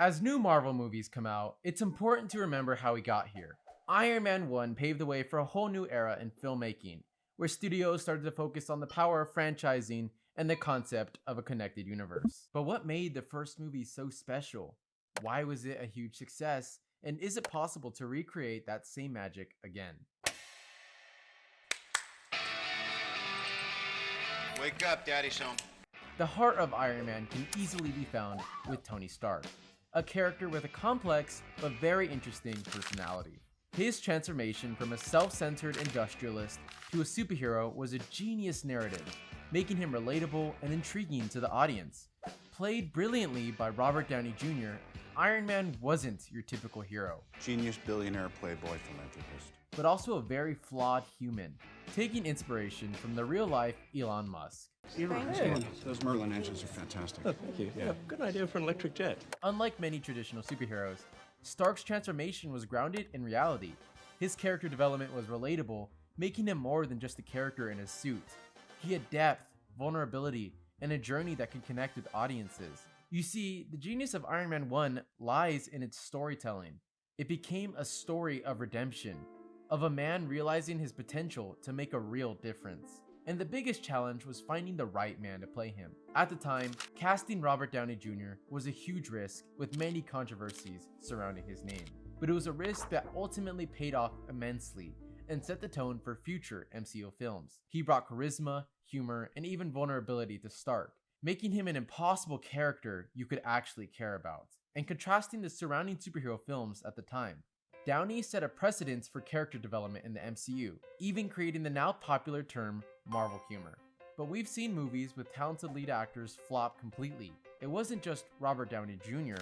As new Marvel movies come out, it's important to remember how we got here. Iron Man 1 paved the way for a whole new era in filmmaking, where studios started to focus on the power of franchising and the concept of a connected universe. But what made the first movie so special? Why was it a huge success? And is it possible to recreate that same magic again? Wake up, Daddy's home. The heart of Iron Man can easily be found with Tony Stark, a character with a complex but very interesting personality. His transformation from a self-centered industrialist to a superhero was a genius narrative, making him relatable and intriguing to the audience. Played brilliantly by Robert Downey Jr., Iron Man wasn't your typical hero, Genius, billionaire, playboy, philanthropist. but also a very flawed human, taking inspiration from the real-life Elon Musk. Those Merlin engines are fantastic. Oh, thank you. Yeah, good idea for an electric jet. Unlike many traditional superheroes, Stark's transformation was grounded in reality. His character development was relatable, making him more than just a character in a suit. He had depth, vulnerability, and a journey that could connect with audiences. You see, the genius of Iron Man 1 lies in its storytelling. It became a story of redemption, of a man realizing his potential to make a real difference. And the biggest challenge was finding the right man to play him. At the time, casting Robert Downey Jr. was a huge risk with many controversies surrounding his name. But it was a risk that ultimately paid off immensely and set the tone for future MCU films. He brought charisma, humor, and even vulnerability to Stark, making him an impossible character you could actually care about, and contrasting the surrounding superhero films at the time. Downey set a precedence for character development in the MCU, even creating the now popular term Marvel humor. But we've seen movies with talented lead actors flop completely. It wasn't just Robert Downey Jr.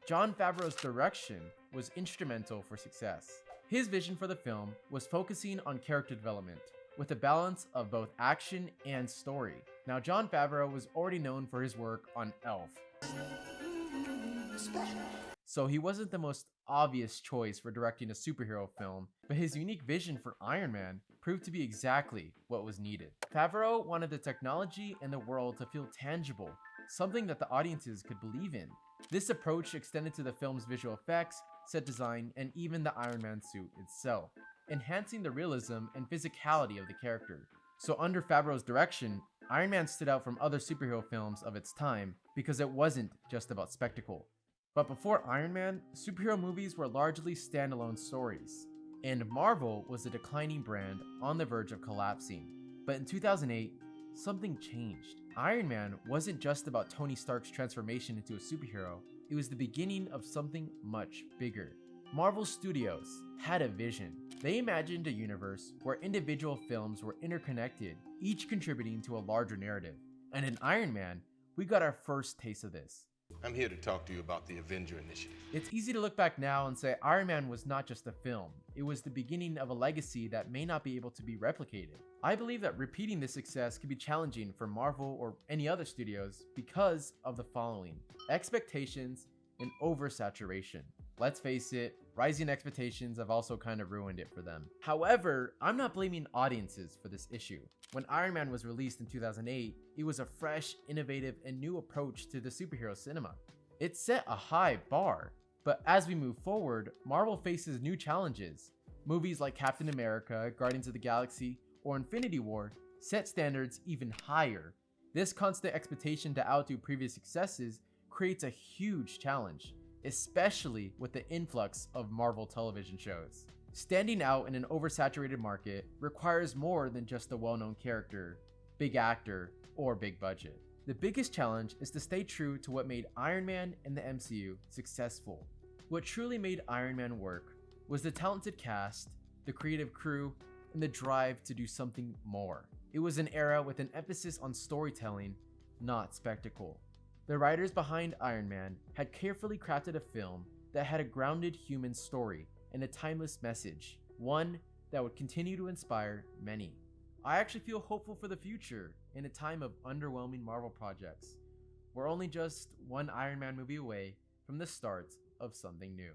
Jon Favreau's direction was instrumental for success. His vision for the film was focusing on character development, with a balance of both action and story. Now, Jon Favreau was already known for his work on Elf, so he wasn't the most obvious choice for directing a superhero film, but his unique vision for Iron Man proved to be exactly what was needed. Favreau wanted the technology and the world to feel tangible, something that the audiences could believe in. This approach extended to the film's visual effects, set design, and even the Iron Man suit itself, enhancing the realism and physicality of the character. So under Favreau's direction, Iron Man stood out from other superhero films of its time because it wasn't just about spectacle. But before Iron Man, superhero movies were largely standalone stories, and Marvel was a declining brand on the verge of collapsing. But in 2008, something changed. Iron Man wasn't just about Tony Stark's transformation into a superhero, it was the beginning of something much bigger. Marvel Studios had a vision. They imagined a universe where individual films were interconnected, each contributing to a larger narrative. And in Iron Man, we got our first taste of this. I'm here to talk to you about the Avenger Initiative. It's easy to look back now and say Iron Man was not just a film, it was the beginning of a legacy that may not be able to be replicated. I believe that repeating this success could be challenging for Marvel or any other studios because of the following: expectations and oversaturation. Let's face it, rising expectations have also kind of ruined it for them. However, I'm not blaming audiences for this issue. When Iron Man was released in 2008, it was a fresh, innovative, and new approach to the superhero cinema. It set a high bar, but as we move forward, Marvel faces new challenges. Movies like Captain America, Guardians of the Galaxy, or Infinity War set standards even higher. This constant expectation to outdo previous successes creates a huge challenge, especially with the influx of Marvel television shows. Standing out in an oversaturated market requires more than just a well-known character, big actor, or big budget. The biggest challenge is to stay true to what made Iron Man and the MCU successful. What truly made Iron Man work was the talented cast, the creative crew, and the drive to do something more. It was an era with an emphasis on storytelling, not spectacle. The writers behind Iron Man had carefully crafted a film that had a grounded human story and a timeless message, one that would continue to inspire many. I actually feel hopeful for the future in a time of underwhelming Marvel projects. We're only just one Iron Man movie away from the start of something new.